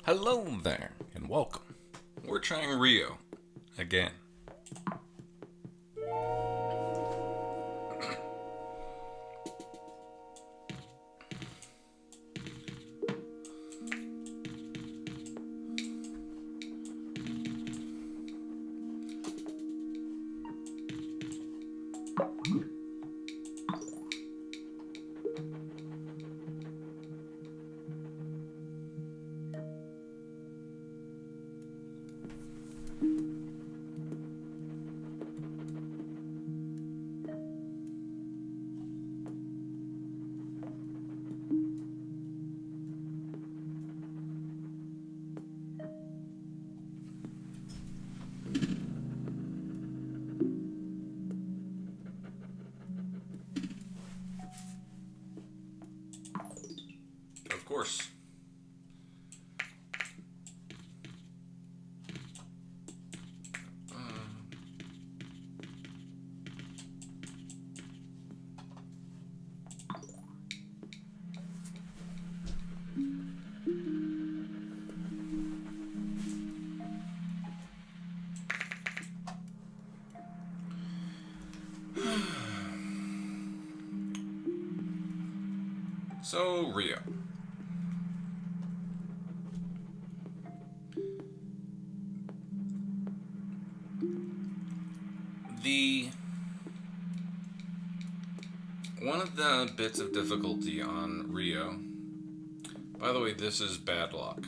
Hello there, and welcome. We're trying Rio again. Of course. So, Rio. The One of the bits of difficulty on Rio, by the way, this is bad luck,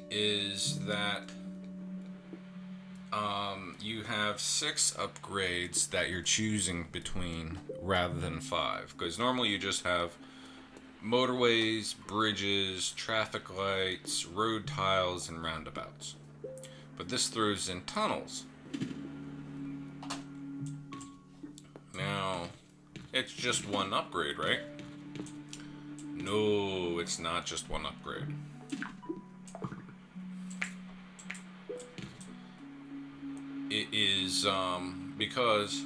is that you have 6 upgrades that you're choosing between rather than 5. Because normally you just have motorways, bridges, traffic lights, road tiles, and roundabouts. But this throws in tunnels. Now, it's just one upgrade, right? No, it's not just one upgrade. It is, because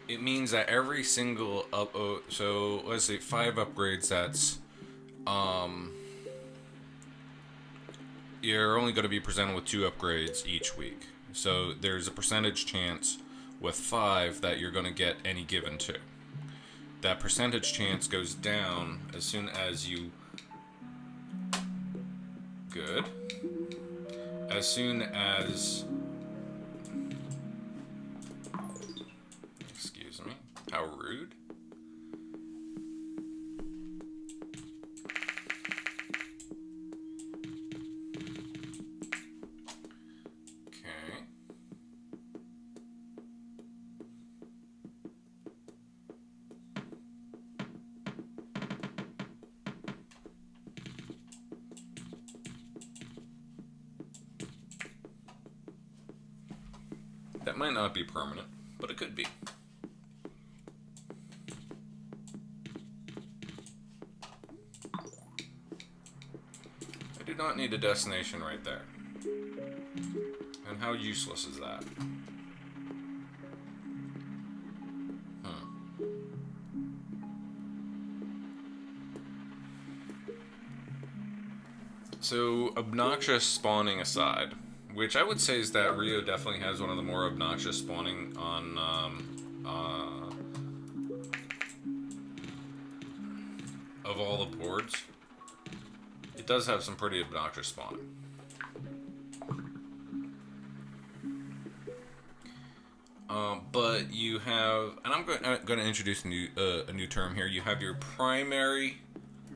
it means that every single so let's say 5 upgrades, that's you're only going to be presented with 2 upgrades each week. So there's a percentage chance with 5 that you're going to get any given 2. That percentage chance goes down as soon as you as soon as excuse me, how rude. That might not be permanent, but it could be. I do not need a destination right there. And how useless is that? So, obnoxious spawning aside, which I would say is that Rio definitely has one of the more obnoxious spawning on of all the boards. It does have some pretty obnoxious spawning. But you have, and I'm going to introduce a new term here. You have your primary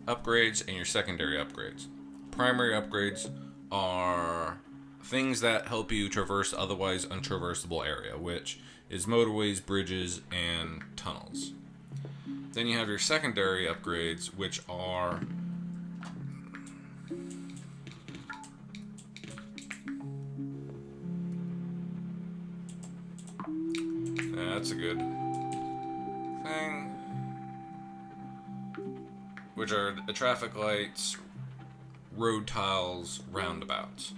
upgrades and your secondary upgrades. Primary upgrades are things that help you traverse otherwise untraversable area, which is motorways, bridges, and tunnels. Then you have your secondary upgrades, which are that's a good thing. Which are the traffic lights, road tiles, roundabouts.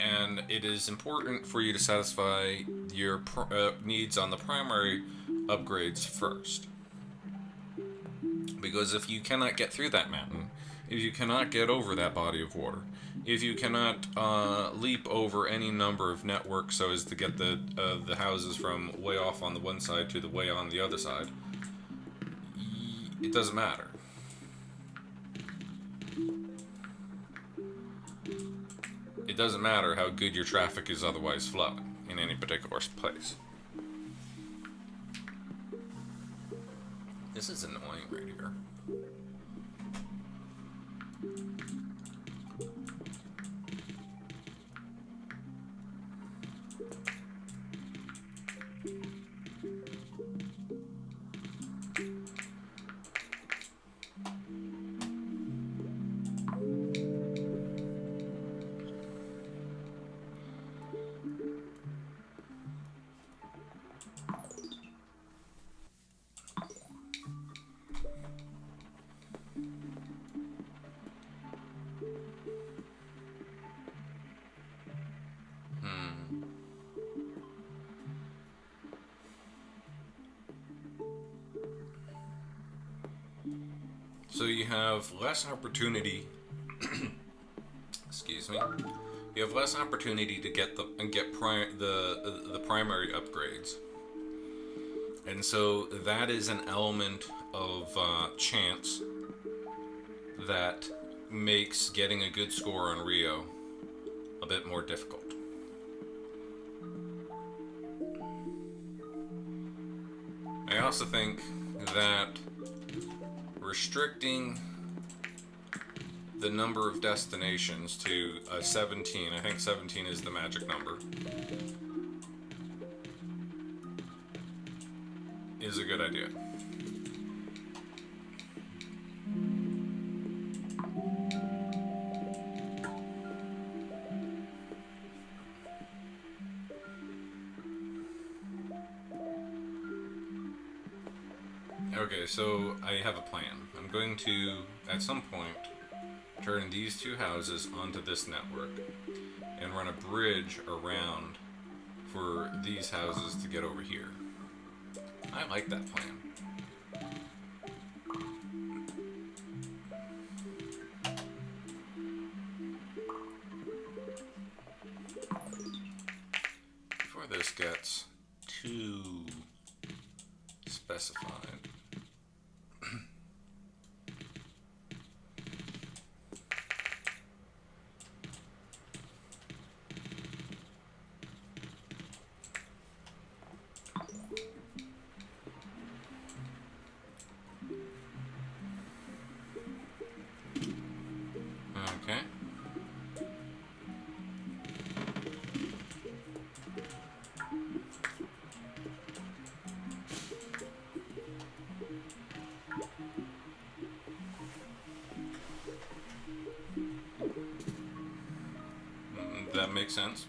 And it is important for you to satisfy your needs on the primary upgrades first. Because if you cannot get through that mountain, if you cannot get over that body of water, if you cannot leap over any number of networks so as to get the houses from way off on the one side to the way on the other side, it doesn't matter. It doesn't matter how good your traffic is otherwise flowing in any particular place. This is annoying right here. So you have less opportunity. Excuse me. You have less opportunity to get the primary upgrades, and so that is an element of chance that makes getting a good score on Rio a bit more difficult. I also think that restricting the number of destinations to 17, I think 17 is the magic number, is a good idea. Okay, so I have a plan. I'm going to, at some point, turn these two houses onto this network and run a bridge around for these houses to get over here. I like that plan. Before this gets too specified. Okay. That makes sense.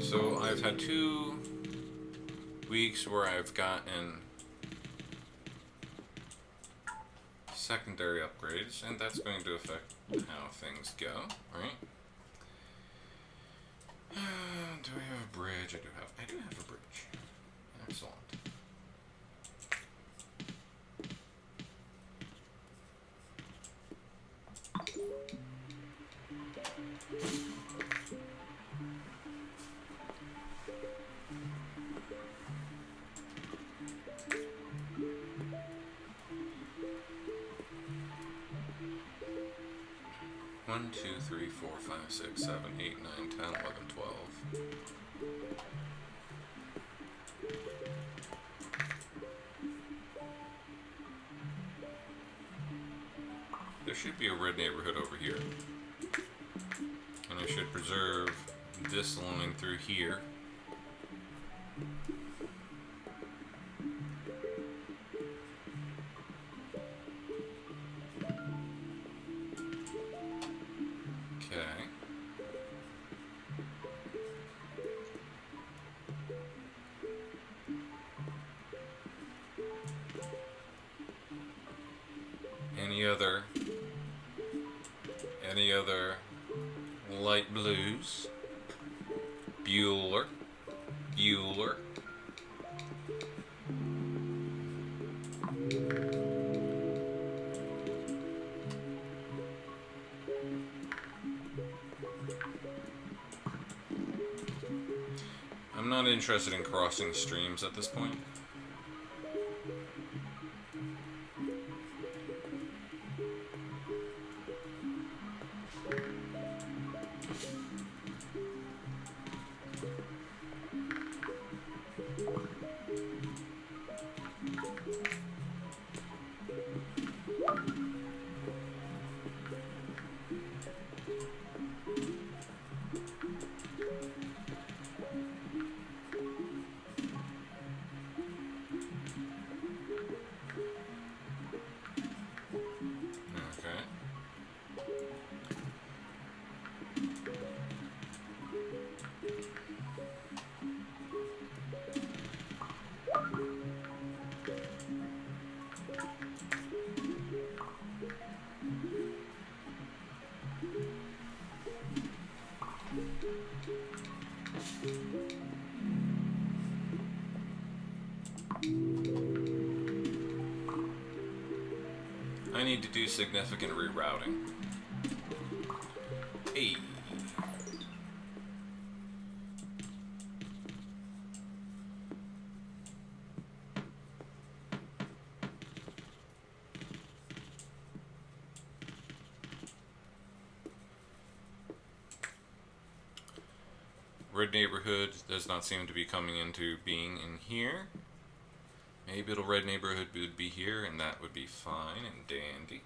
So I've had 2 weeks where I've gotten secondary upgrades, and that's going to affect how things go, right? Do I have a bridge? I do have a bridge. Excellent. One, 2, 3, 4, 5, 6, 7, 8, 9, 10, 11, 12. There should be a red neighborhood over here. And I should preserve this line through here. Any other light blues? Bueller. Bueller. I'm not interested in crossing streams at this point. I need to do significant rerouting. Hey. Red neighborhood does not seem to be coming into being in here. Maybe the red neighborhood would be here, and that would be fine and dandy.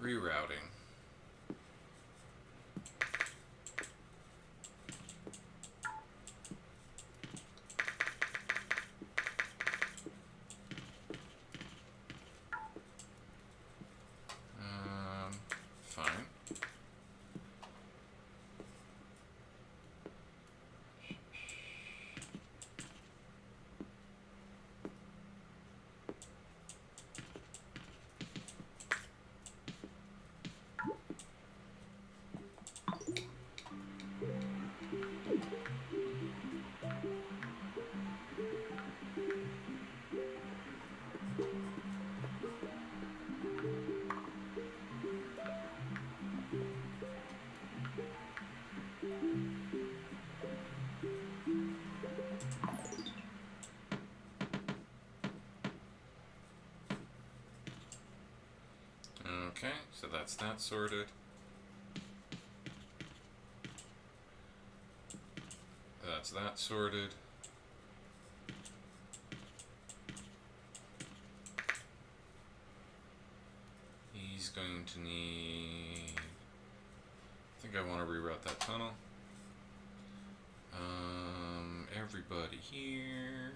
Rerouting. Fine. Okay, so that's that sorted. That's that sorted. He's going to need... I think I want to reroute that tunnel. Everybody here.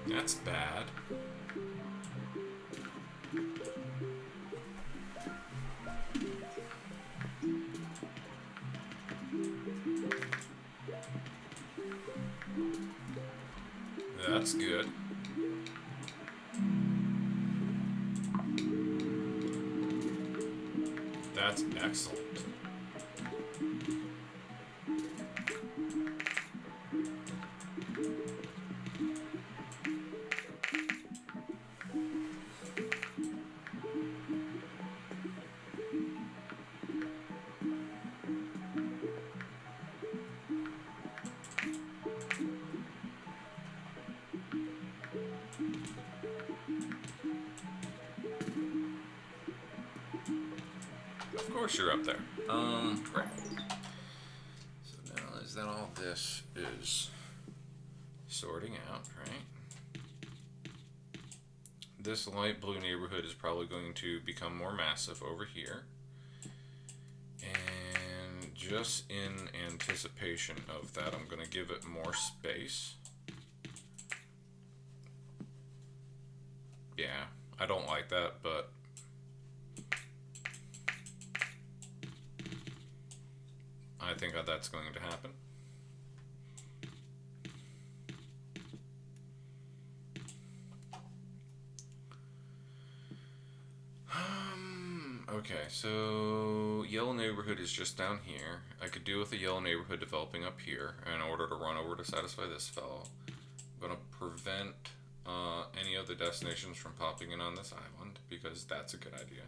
That's bad. That's good. That's excellent. course you're up there. Right. So now is that all this is sorting out, right? This light blue neighborhood is probably going to become more massive over here. And just in anticipation of that, I'm going to give it more space. Yeah, I don't like that, but I think that's going to happen. Okay, so yellow neighborhood is just down here. I could do with a yellow neighborhood developing up here in order to run over to satisfy this fellow. I'm going to prevent any other destinations from popping in on this island because that's a good idea.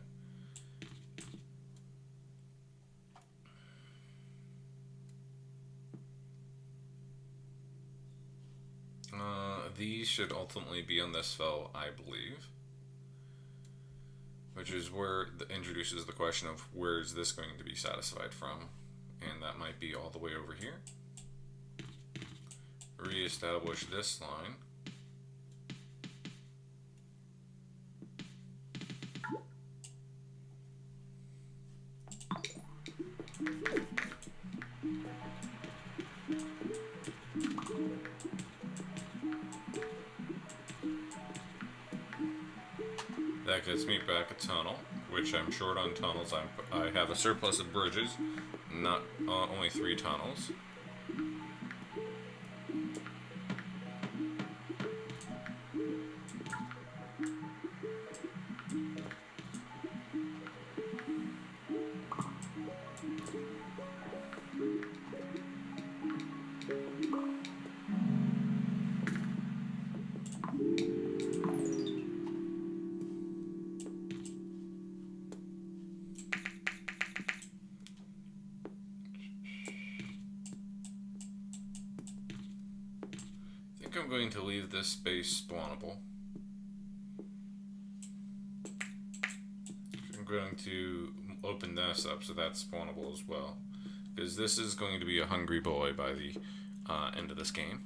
These should ultimately be on this fellow, I believe. Which is where it introduces the question of where is this going to be satisfied from? And that might be all the way over here. Reestablish this line. That gets me back a tunnel, which I'm short on tunnels. I have a surplus of bridges, not only 3 tunnels. I'm going to leave this space spawnable. I'm going to open this up so that's spawnable as well, because this is going to be a hungry boy by the end of this game.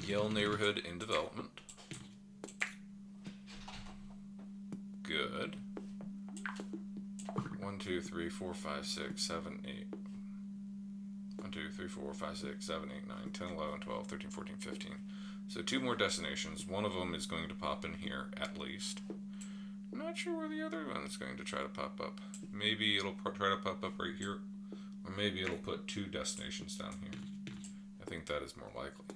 Yale neighborhood in development. Good. 1, 2, 3, 4, 5, 6, 7, 8. 1, 2, 3, 4, 5, 6, 7, 8, 9, 10, 11, 12, 13, 14, 15. So 2 more destinations. One of them is going to pop in here, at least. I'm not sure where the other one is going to try to pop up. Maybe it'll try to pop up right here. Or maybe it'll put 2 destinations down here. I think that is more likely.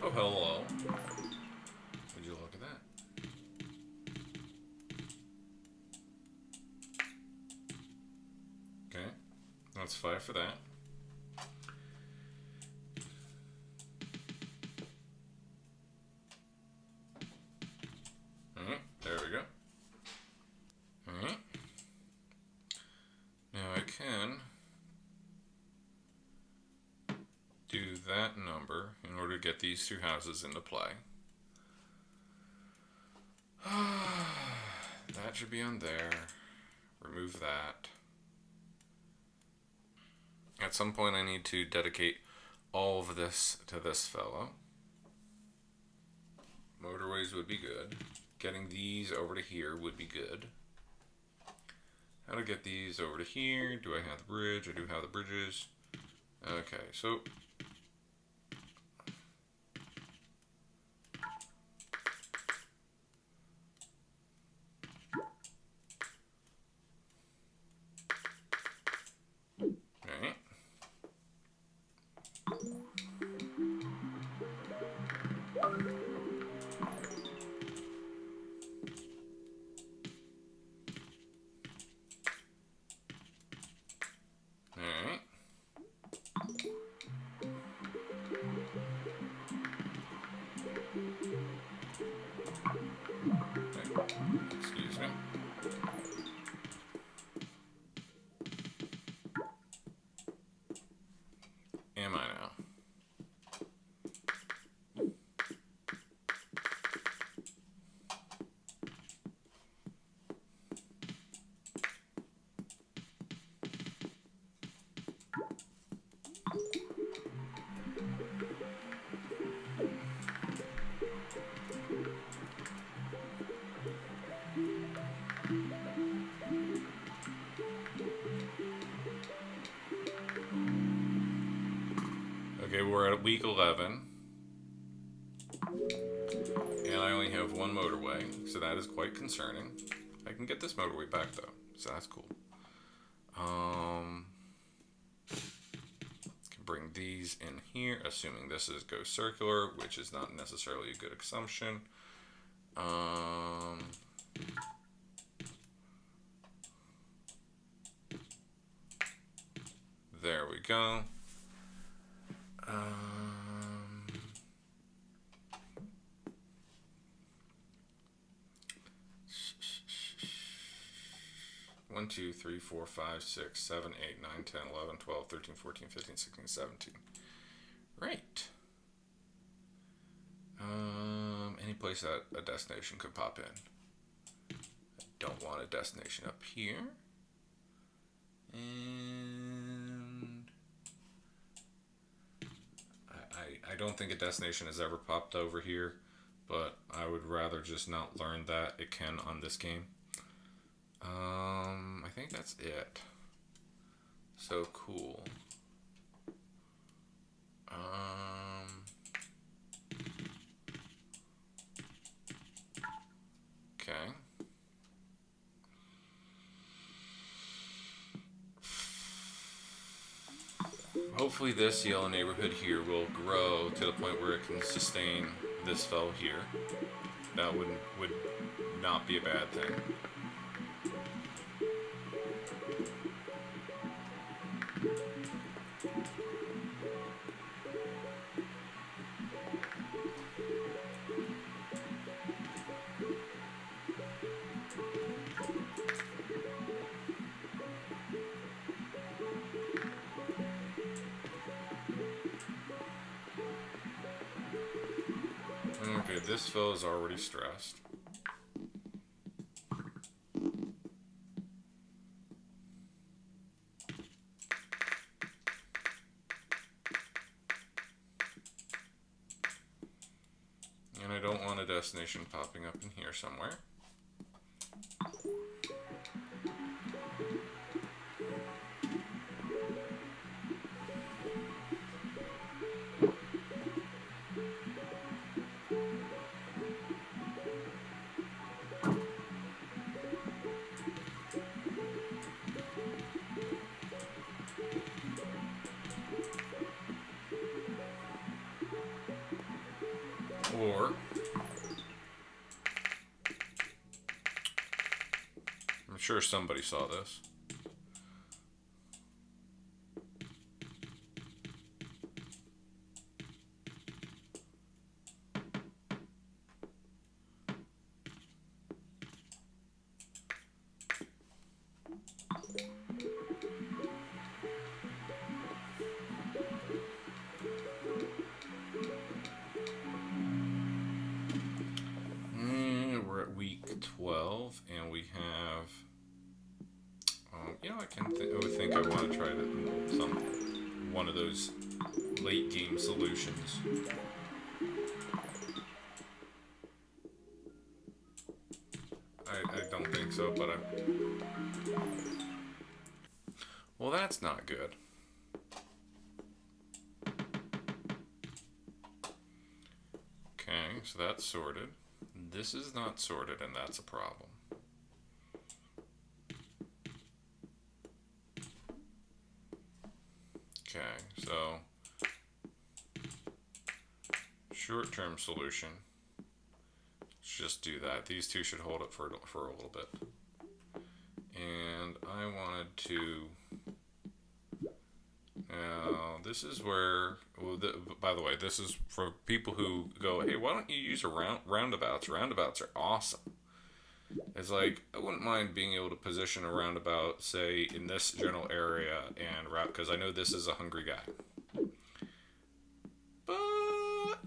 Oh, hello. Would you look at that? Okay, that's 5 for that. Alright, there we go. Alright. Now I can do that number in order to get these 2 houses into play. That should be on there. Remove that. At some point I need to dedicate all of this to this fellow. Motorways would be good. Getting these over to here would be good. How to get these over to here? Do I have the bridge? I do have the bridges. Okay, so Okay, we're at week 11. And I only have one motorway, so that is quite concerning. I can get this motorway back though, so that's cool. Can bring these in here, assuming this is go circular, which is not necessarily a good assumption. There we go. 1, 2, 3, 4, 5, 6, 7, 8, 9, 10, 11, 12, 13, 14, 15, 16, 17. Right. Any place that a destination could pop in. I don't want a destination up here. And I don't think a destination has ever popped over here, but I would rather just not learn that it can on this game. I think that's it. So cool. Okay. Hopefully this yellow neighborhood here will grow to the point where it can sustain this fellow here. That would not be a bad thing. Okay, this fill is already stressed. And I don't want a destination popping up in here somewhere. Or I'm sure somebody saw this. We're at week 12, and we have. You know, I would think I want to try one of those late game solutions. I don't think so, but well, that's not good. Okay, so that's sorted. This is not sorted, and that's a problem. Okay, so short-term solution. Let's just do that. These two should hold it for a little bit. And I wanted to. Now, this is where. Well, by the way, this is for people who go, hey, why don't you use roundabouts? Roundabouts are awesome. It's like, I wouldn't mind being able to position a roundabout, say, in this general area and route, because I know this is a hungry guy. But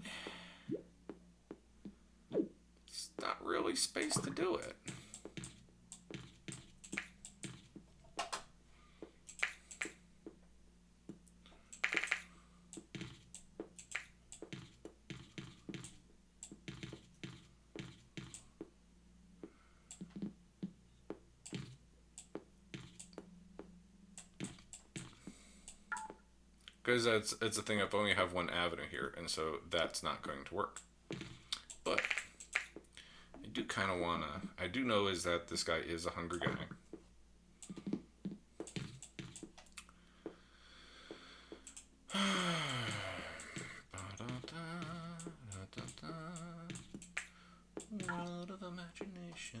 it's not really space to do it. because it's a thing. I've only have one avenue here, and so that's not going to work. But I do kind of wanna. I do know is that this guy is a hungry guy. World of imagination.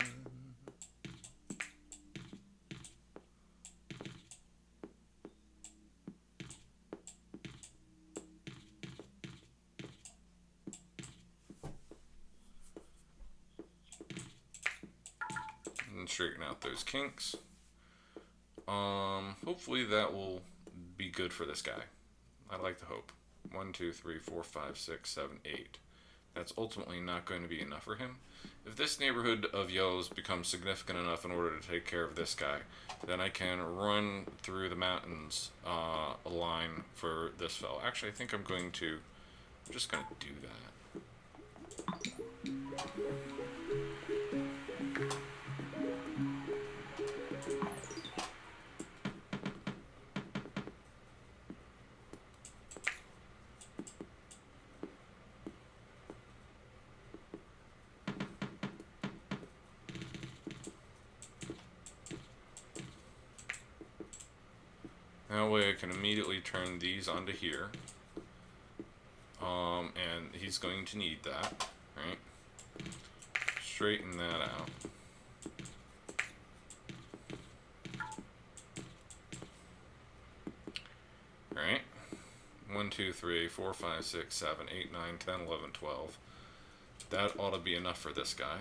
And straighten out those kinks. Hopefully that will be good for this guy. I'd like to hope. 1, 2, 3, 4, 5, 6, 7, 8. That's ultimately not going to be enough for him. If this neighborhood of yellows becomes significant enough in order to take care of this guy, then I can run through the mountains a line for this fellow. Actually, I think I'm just going to do that. That way I can immediately turn these onto here. And he's going to need that, right? Straighten that out. Alright. 1, 2, 3, 4, 5, 6, 7, 8, 9, 10, 11, 12. That ought to be enough for this guy.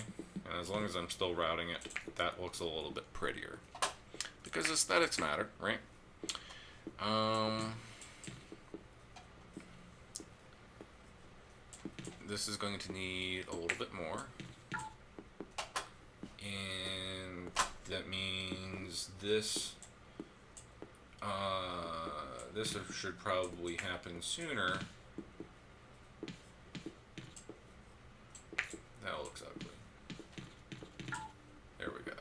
And as long as I'm still routing it, that looks a little bit prettier. Because aesthetics matter, right? This is going to need a little bit more. And that means this this should probably happen sooner. That looks ugly. There we go.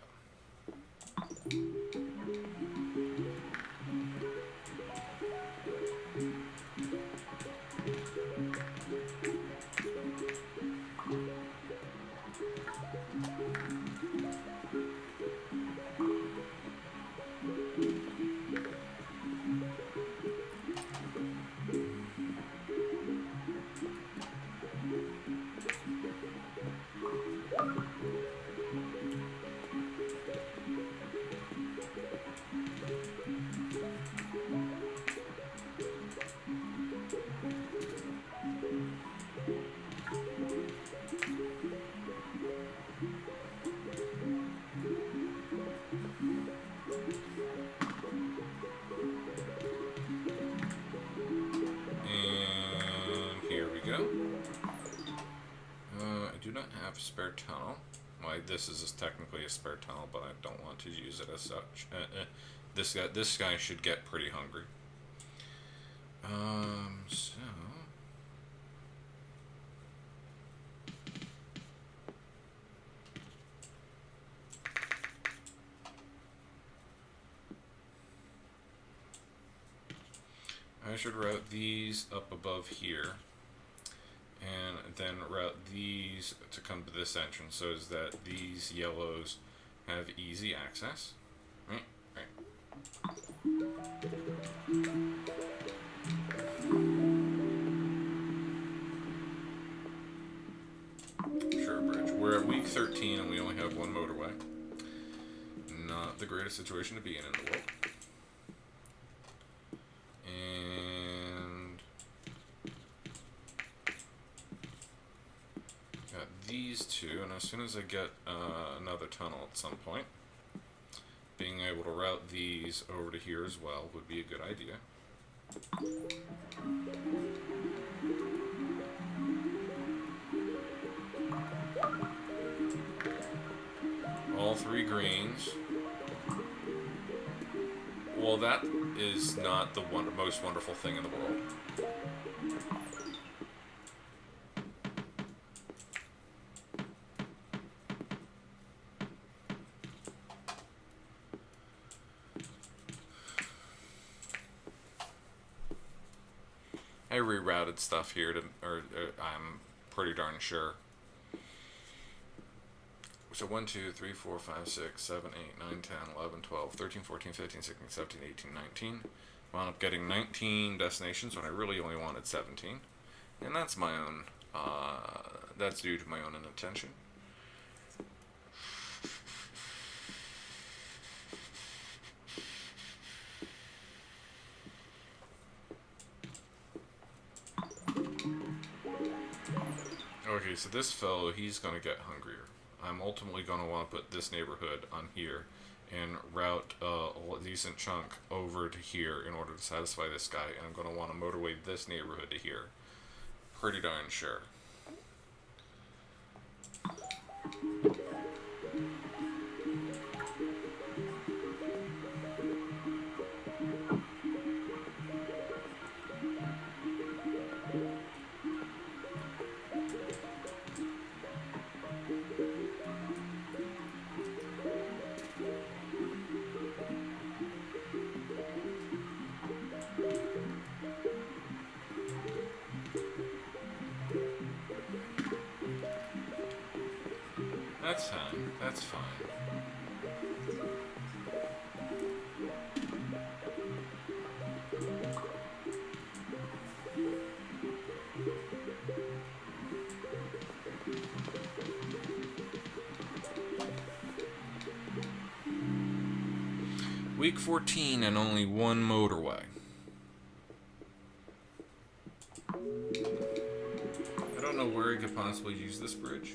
I do not have a spare tunnel. Well, this is technically a spare tunnel, but I don't want to use it as such. This guy should get pretty hungry. So I should route these up above here, and then route these to come to this entrance, so is that these yellows have easy access. Right. Sure, bridge. We're at week 13 and we only have one motorway. Not the greatest situation to be in the world. These two, and as soon as I get another tunnel at some point, being able to route these over to here as well would be a good idea. All 3 greens. Well, that is not the most wonderful thing in the world. I rerouted stuff here to, I'm pretty darn sure. So 1, 2, 3, 4, 5, 6, 7, 8, 9, 10, 11, 12, 13, 14, 15, 16, 17, 18, 19. Wound up getting 19 destinations when I really only wanted 17. And that's my own, that's due to my own inattention. Okay, so this fellow, he's going to get hungrier. I'm ultimately going to want to put this neighborhood on here and route a decent chunk over to here in order to satisfy this guy, and I'm going to want to motorway this neighborhood to here. Pretty darn sure. That's fine. That's fine. Week 14 and only one motorway. I don't know where he could possibly use this bridge.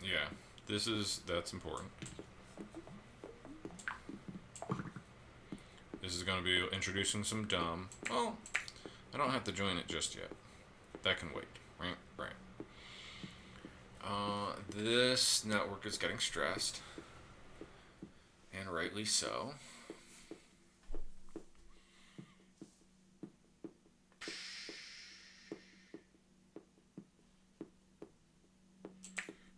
Yeah, that's important. This is going to be introducing some dumb. Well, I don't have to join it just yet. That can wait. Right. This network is getting stressed. And rightly so.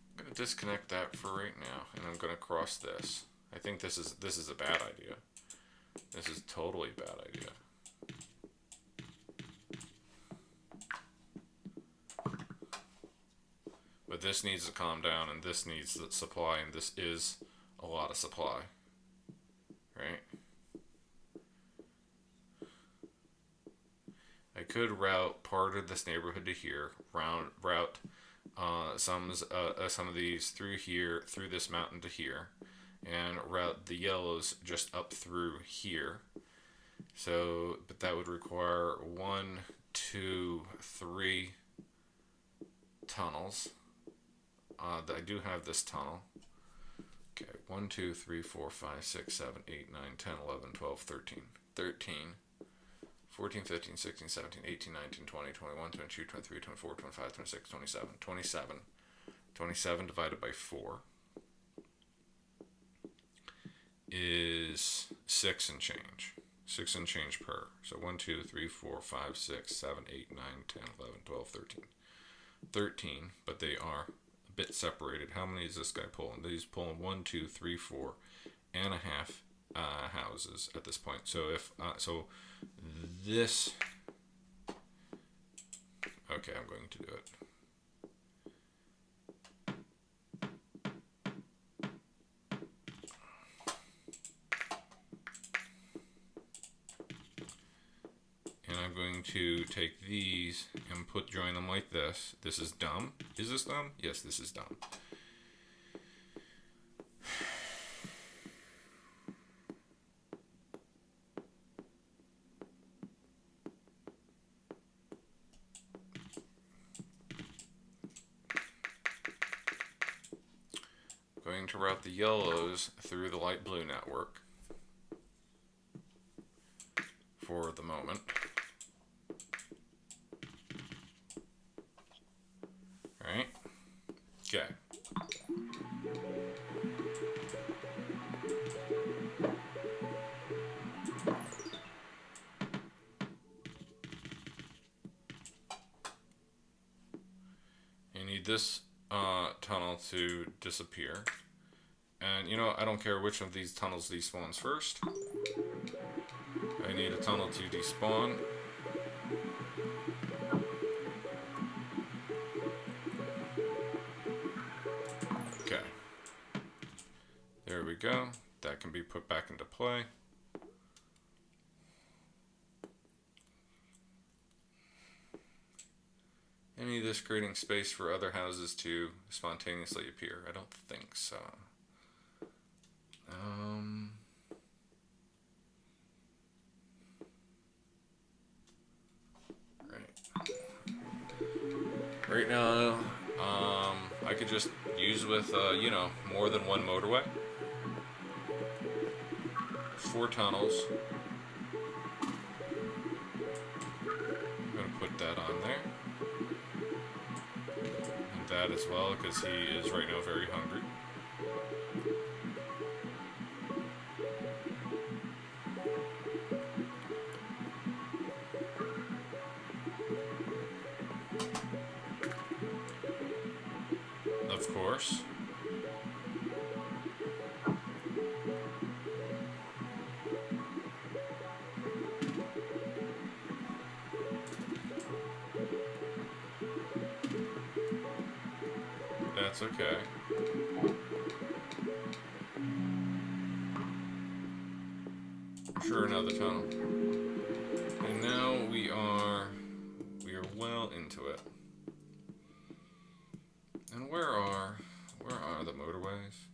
I'm going to disconnect that for right now. And I'm going to cross this. I think this is a bad idea. This is totally a bad idea. But this needs to calm down, and this needs the supply, and this is a lot of supply. Right? I could route part of this neighborhood to here, route some of these through here, through this mountain to here, and route the yellows just up through here. So, but that would require 1, 2, 3 tunnels. I do have this tunnel. Okay, 1, 2, 3, 4, 5, 6, 7, 8, 9, 10, 11, 12, 13. 13, 14, 15, 16, 17, 18, 19, 20, 21, 22, 23, 24, 25, 26, 27. 27. 27 divided by 4 is 6 and change. 6 and change per. So 1, 2, 3, 4, 5, 6, 7, 8, 9, 10, 11, 12, 13. 13, but they are a bit separated. How many is this guy pulling? He's pulling 1, 2, 3, 4 and a half houses at this point. So if so this, okay, I'm going to do it. And I'm going to take these and join them like this. This is dumb. Is this dumb? Yes, this is dumb. Going to route the yellows through the light blue network for the moment. Right? Okay. need this tunnel to disappear. And you know, I don't care which of these tunnels despawns first. I need a tunnel to despawn. Okay. There we go. That can be put back into play. Any of this creating space for other houses to spontaneously appear? I don't think so. Right now, I could just use with, you know, more than one motorway. 4 tunnels. I'm going to put that on there. And that as well, because he is right now very hungry. Of course. That's okay. Sure, another tunnel. And now we are well into it. And where are the motorways?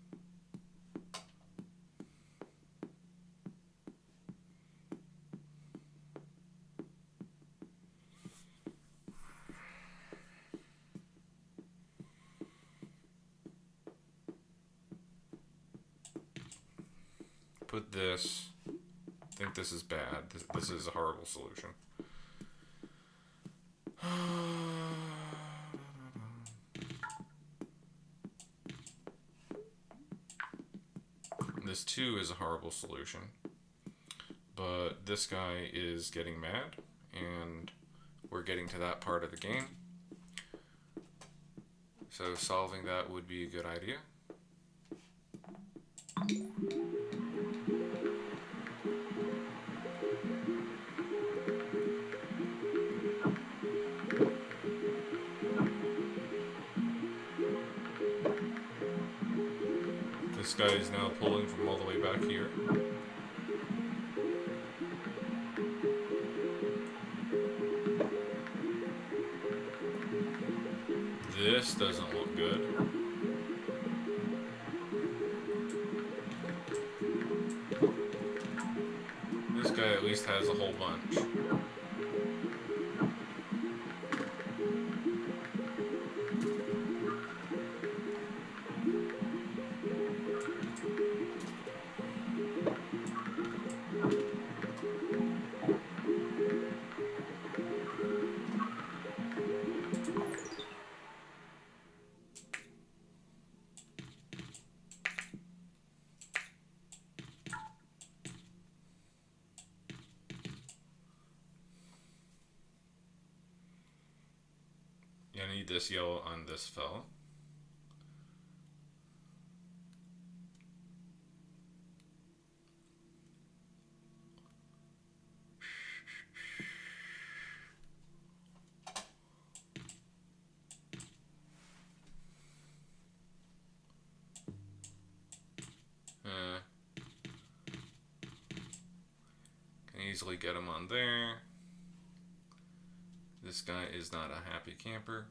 Put this. I think this is bad. This is a horrible solution. This too is a horrible solution. But this guy is getting mad, and we're getting to that part of the game. So solving that would be a good idea. This guy is now pulling from all the way back here. This doesn't look good. This guy at least has a whole bunch. I need this yellow on this fellow. Can easily get him on there. This guy is not a happy camper.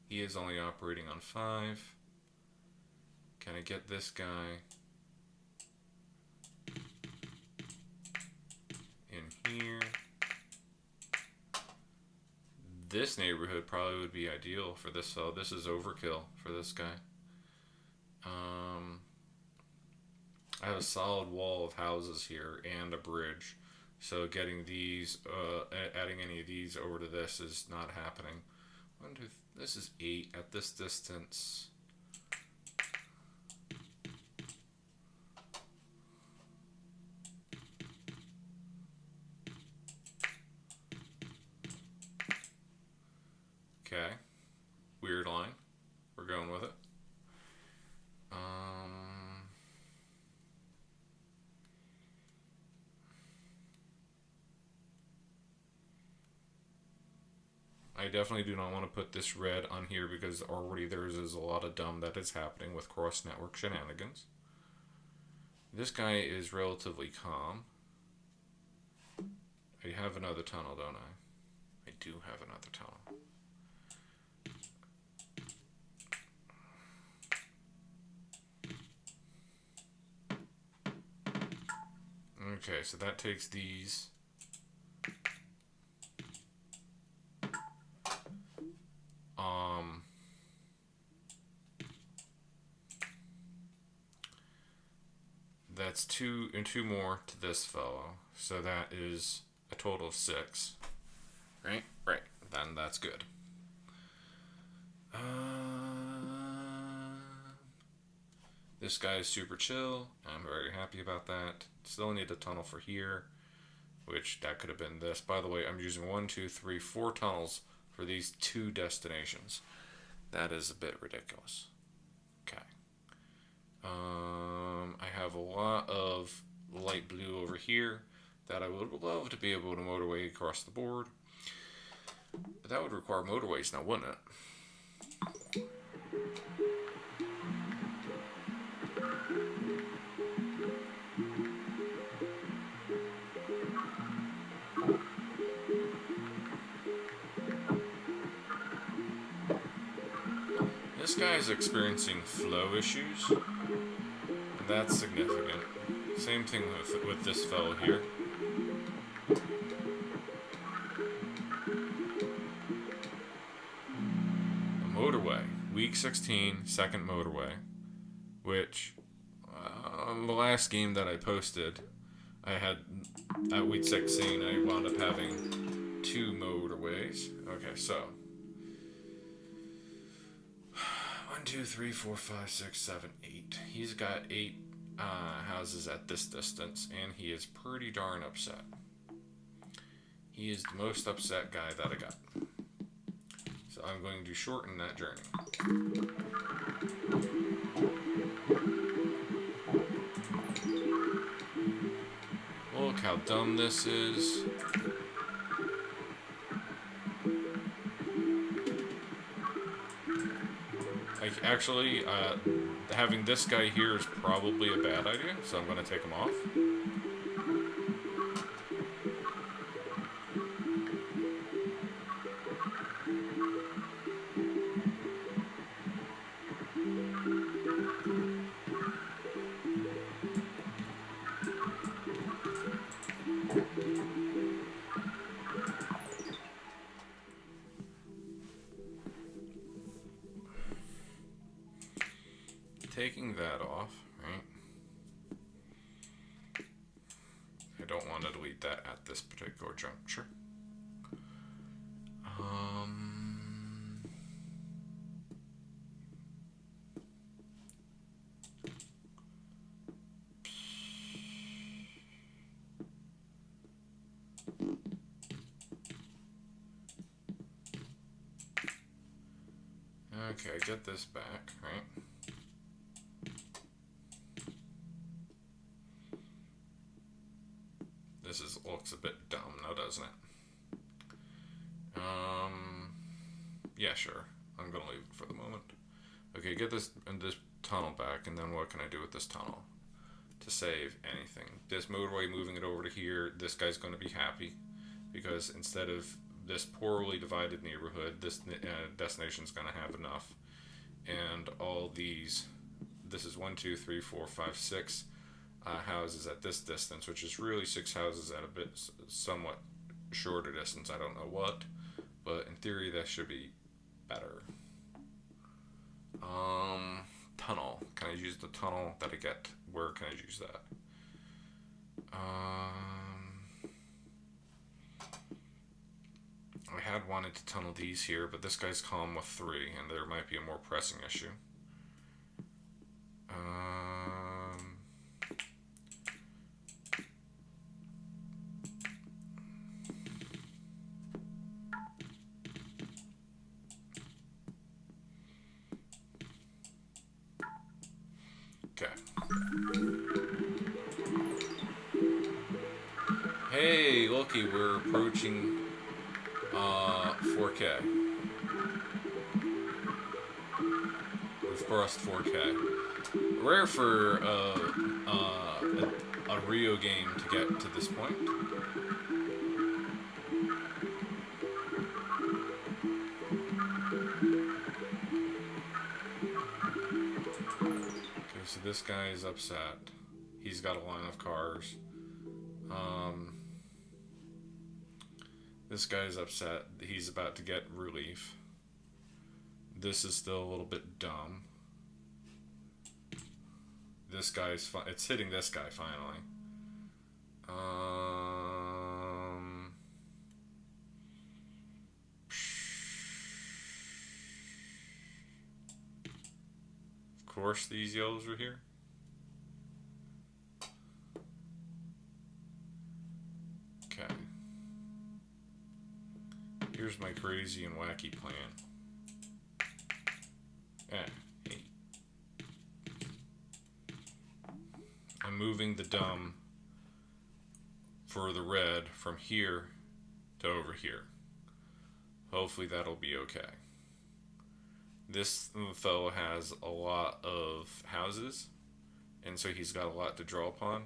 He is only operating on 5. Can I get this guy in here? This neighborhood probably would be ideal for this fellow. This is overkill for this guy. I have a solid wall of houses here and a bridge. So getting these, adding any of these over to this is not happening. This is 8 at this distance. I definitely do not want to put this red on here because already there is a lot of dumb that is happening with cross-network shenanigans. This guy is relatively calm. I have another tunnel, don't I? I do have another tunnel. Okay, so that takes these. That's two and two more to this fellow. So that is a total of 6. Right? Right. Then that's good. This guy is super chill. I'm very happy about that. Still need a tunnel for here, which that could have been this. By the way, I'm using 1, 2, 3, 4 tunnels for these 2 destinations. That is a bit ridiculous. Okay. I have a lot of light blue over here that I would love to be able to motorway across the board. But that would require motorways now, wouldn't it? This guy is experiencing flow issues. That's significant. Same thing with this fellow here. A motorway. Week 16, second motorway. Which, the last game that I posted, I had, at week 16, I wound up having 2 motorways. Okay, so 1, 2, 3, 4, 5, 6, 7, 8. He's got 8 houses at this distance, and he is pretty darn upset. He is the most upset guy that I got. So I'm going to shorten that journey. Look how dumb this is. Actually, having this guy here is probably a bad idea, so I'm going to take him off. Taking that off, right? I don't want to delete that at this particular juncture. Okay, get this back, right? This looks a bit dumb now, doesn't it? Yeah, sure. I'm gonna leave it for the moment. Okay, get this tunnel back, and then what can I do with this tunnel to save anything? This motorway, moving it over to here, this guy's gonna be happy because instead of this poorly divided neighborhood, this destination's gonna have enough, and all these. This is 1, 2, 3, 4, 5, 6. Houses at this distance, which is really 6 houses at a bit somewhat shorter distance. I don't know what, but in theory that should be better. Tunnel. Can I use the tunnel that I get? Where can I use that? I had wanted to tunnel these here, but this guy's calm with 3, and there might be a more pressing issue. Okay. Hey, looky, we're approaching 4K. We've crossed 4K. Rare for a Rio game to get to this point. Okay, so this guy is upset. He's got a line of cars. This guy's upset. He's about to get relief. This is still a little bit dumb. This guy's it's hitting this guy finally. Of course, these yellows are here. Okay. Here's my crazy and wacky plan. Hey. I'm moving the dumb for the red from here to over here. Hopefully that'll be okay. This fellow has a lot of houses, and so he's got a lot to draw upon.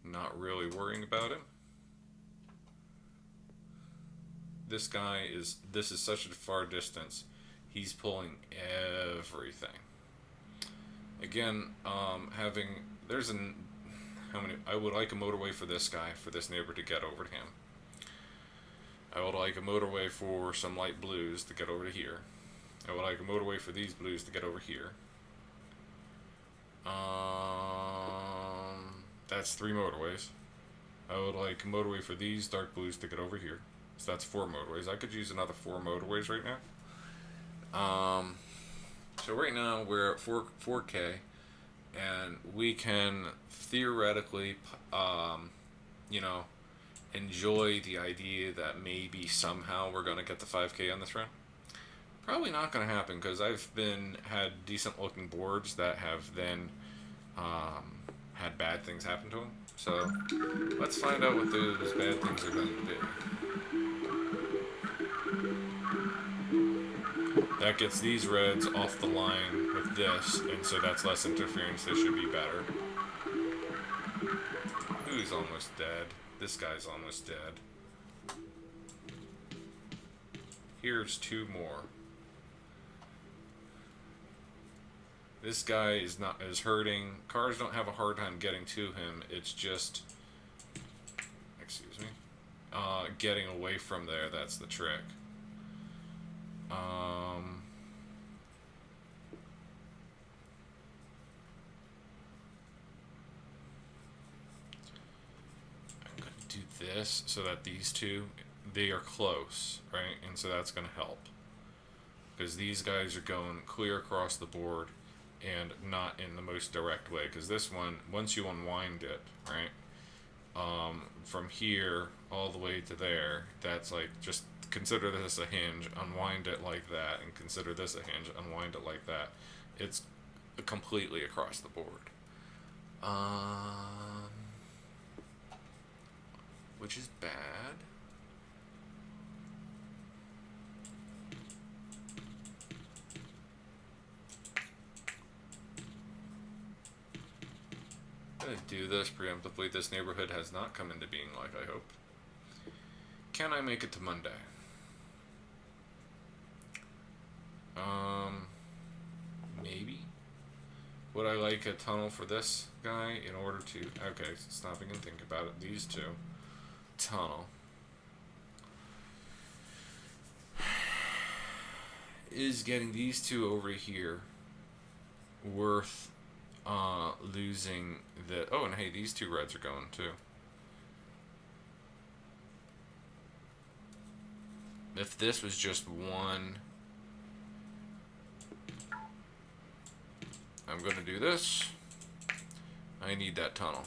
Not really worrying about him. This is such a far distance. He's pulling everything. Again, I would like a motorway for this guy, for this neighbor to get over to him. I would like a motorway for some light blues to get over to here. I would like a motorway for these blues to get over here. That's 3 motorways. I would like a motorway for these dark blues to get over here. So that's 4 motorways. I could use another 4 motorways right now. So right now we're at 4K, and we can theoretically, enjoy the idea that maybe somehow we're going to get the 5K on this run. Probably not going to happen, because I've had decent looking boards that have then had bad things happen to them. So let's find out what those bad things are going to be. That gets these reds off the line with this, and so that's less interference. They should be better. Who's almost dead? This guy's almost dead. Here's 2 more. This guy is hurting. Cars don't have a hard time getting to him. It's just, getting away from there. That's the trick. I'm going to do this so that these two, they are close, right? And so that's going to help. Because these guys are going clear across the board and not in the most direct way. Because this one, once you unwind it, right? From here all the way to there, that's like, just consider this a hinge, unwind it like that, and consider this a hinge, unwind it like that. It's completely across the board. Which is bad. I'm gonna do this preemptively. This neighborhood has not come into being like I hoped. Can I make it to Monday? Maybe. Would I like a tunnel for this guy in order to... Okay, stopping and think about it. These two. Tunnel. Is getting these two over here worth losing the... Oh, and hey, these 2 reds are going too. If this was just one... I'm going to do this. I need that tunnel.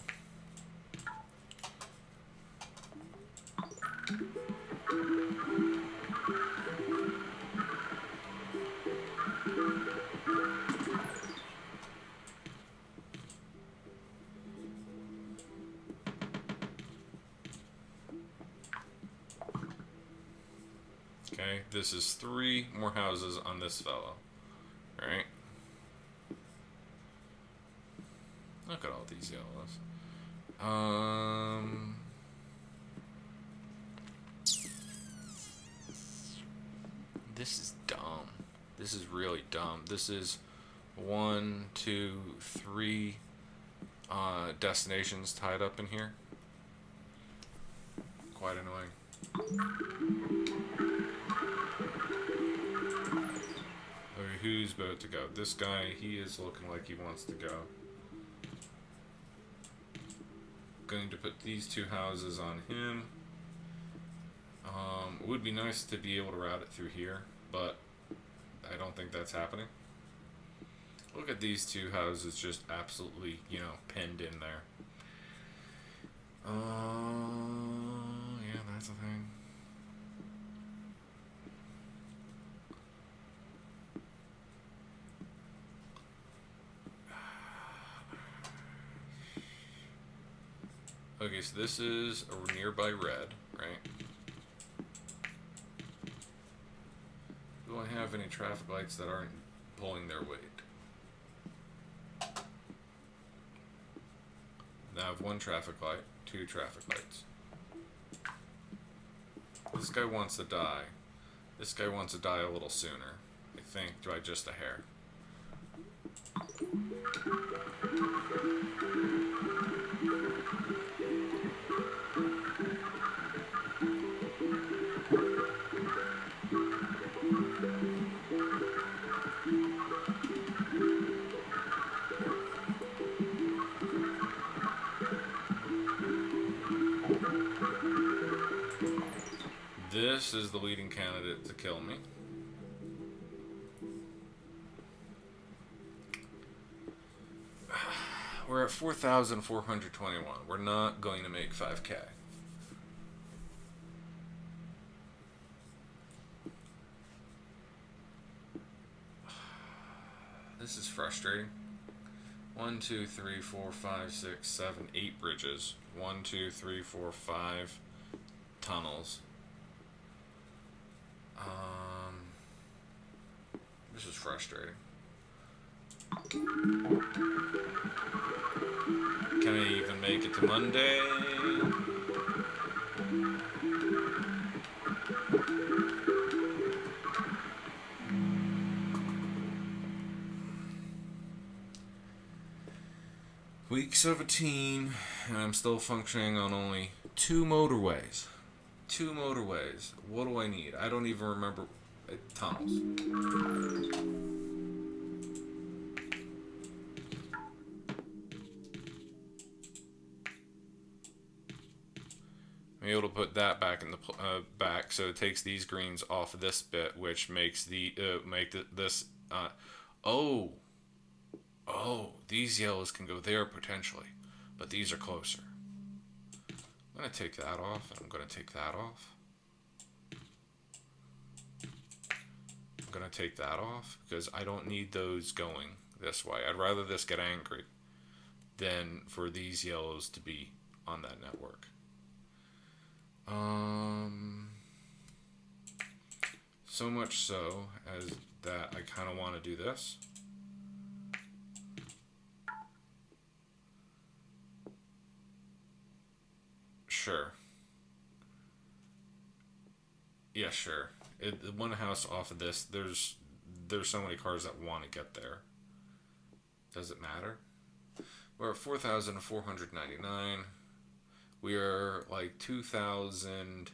Okay, this is 3 more houses on this fellow. Alright. Look at all these yellows. This is dumb. This is really dumb. This is 1, 2, 3 destinations tied up in here. Quite annoying. Okay, who's about to go? This guy, he is looking like he wants to go. Going to put these 2 houses on him. It would be nice to be able to route it through here, but I don't think that's happening. Look at these 2 houses just absolutely, you know, pinned in there. Yeah, that's a thing. Okay, so this is a nearby red, right? Do I have any traffic lights that aren't pulling their weight? Now I have 1 traffic light, 2 traffic lights. This guy wants to die. This guy wants to die a little sooner. I think by just a hair. This is the leading candidate to kill me. We're at 4,421. We're not going to make 5K. This is frustrating. 1, 2, 3, 4, 5, 6, 7, 8 bridges. 1, 2, 3, 4, 5 tunnels. This is frustrating. Can I even make it to Monday? Week 17, and I'm still functioning on only 2 motorways. 2 motorways. What do I need? I don't even remember. Tunnels. I'm able to put that back in the back, so it takes these greens off of this bit, which makes the this. Oh, these yellows can go there potentially, but these are closer. I'm gonna take that off, and I'm gonna take that off. I'm gonna take that off because I don't need those going this way. I'd rather this get angry than for these yellows to be on that network. So much so as that I kind of want to do this. Sure. Yeah, sure. One house off of this, there's so many cars that want to get there. Does it matter? We're at 4,499. We are like 2,000,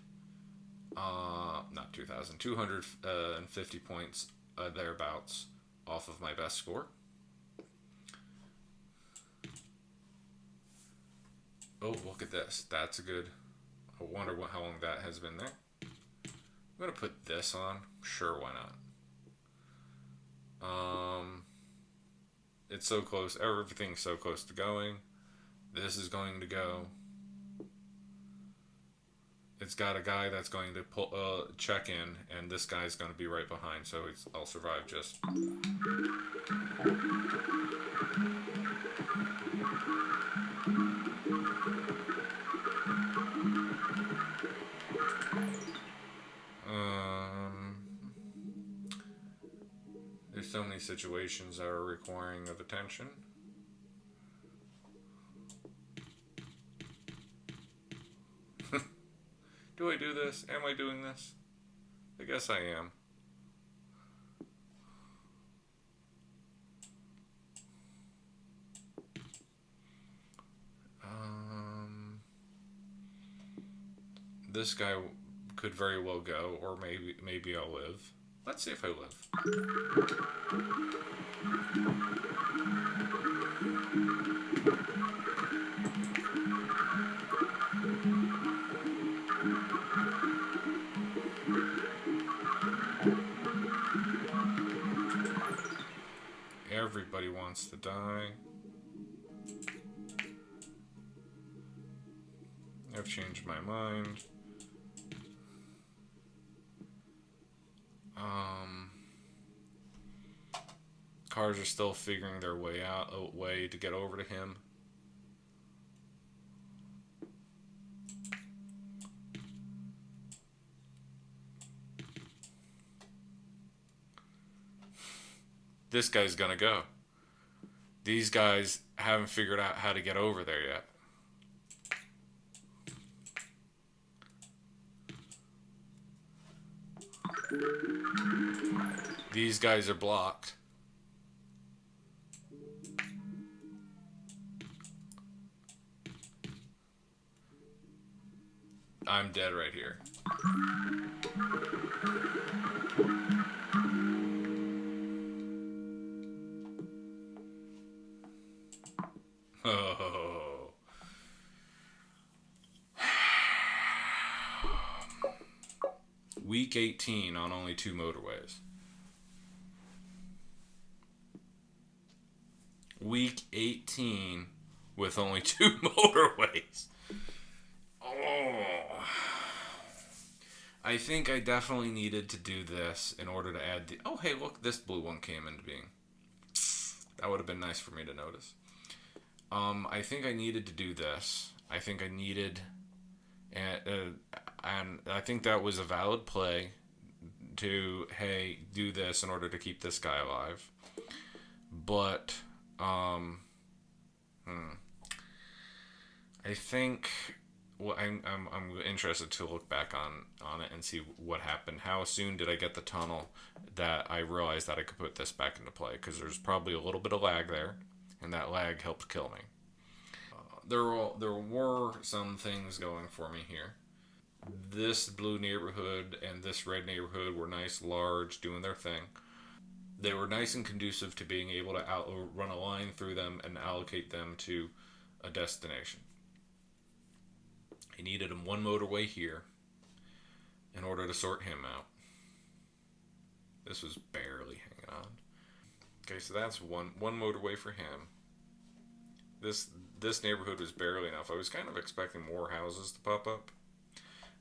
not 2,000, 250 points thereabouts off of my best score. Oh, look at this. That's a good. I wonder how long that has been there. I'm going to put this on. Sure, why not? It's so close. Everything's so close to going. This is going to go. It's got a guy that's going to check in, and this guy's going to be right behind, so I'll survive just. so many situations that are requiring of attention. Do I do this? Am I doing this? I guess I am. This guy could very well go, or maybe I'll live. Let's see if I live. Everybody wants to die. I've changed my mind. Cars are still figuring their way out, a way to get over to him. This guy's gonna go. These guys haven't figured out how to get over there yet. These guys are blocked. I'm dead right here. Oh. Week 18 on only 2 motorways. Week 18 with only 2 motorways. Oh. I think I definitely needed to do this in order to add the... Oh, hey, look, this blue one came into being. That would have been nice for me to notice. I think I needed to do this. I think I needed... And I think that was a valid play to, hey, do this in order to keep this guy alive. But, I think... Well, I'm interested to look back on it and see what happened. How soon did I get the tunnel that I realized that I could put this back into play? Because there's probably a little bit of lag there, and that lag helped kill me. There were some things going for me here. This blue neighborhood and this red neighborhood were nice, large, doing their thing. They were nice and conducive to being able to run a line through them and allocate them to a destination. I needed him 1 motorway here in order to sort him out. This was barely hanging on. Okay, so that's one motorway for him. This neighborhood was barely enough. I was kind of expecting more houses to pop up.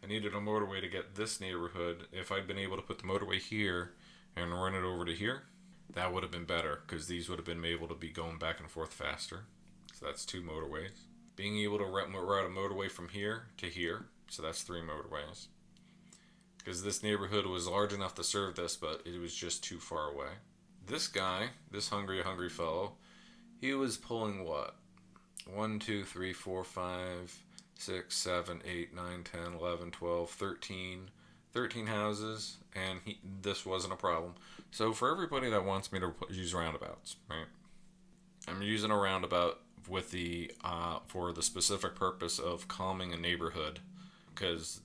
I needed a motorway to get this neighborhood. If I'd been able to put the motorway here and run it over to here, that would have been better, because these would have been able to be going back and forth faster. So that's 2 motorways. Being able to route a motorway from here to here, so that's 3 motorways. Because this neighborhood was large enough to serve this, but it was just too far away. This guy, this hungry fellow, he was pulling what? 1, 2, 3, 4, 5, 6, 7, 8, 9, 10, 11, 12, 13 houses, and this wasn't a problem. So for everybody that wants me to use roundabouts, right? I'm using a roundabout with the for the specific purpose of calming a neighborhood, because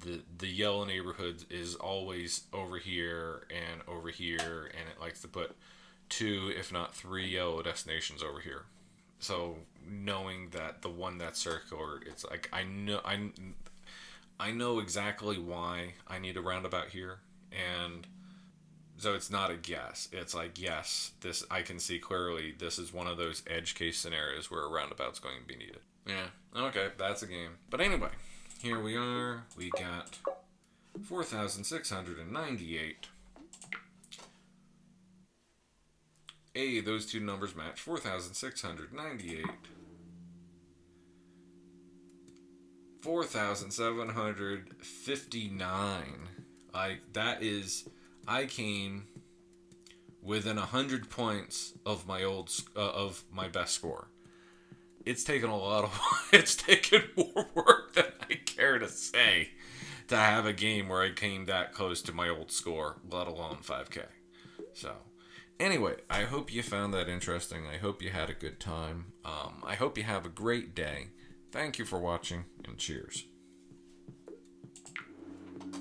the yellow neighborhood is always over here, and it likes to put 2, if not 3 yellow destinations over here. So knowing that the one that's circular, it's like I know exactly why I need a roundabout here, and so it's not a guess. It's like, yes, this I can see clearly. This is one of those edge case scenarios where a roundabout's going to be needed. Yeah, okay, that's a game. But anyway, here we are. We got 4,698. Hey, those 2 numbers match. 4,698. 4,759. That is, I came within 100 points of of my best score. It's taken a lot of it's taken more work than I care to say to have a game where I came that close to my old score, let alone 5K. So, anyway, I hope you found that interesting. I hope you had a good time. I hope you have a great day. Thank you for watching, and cheers.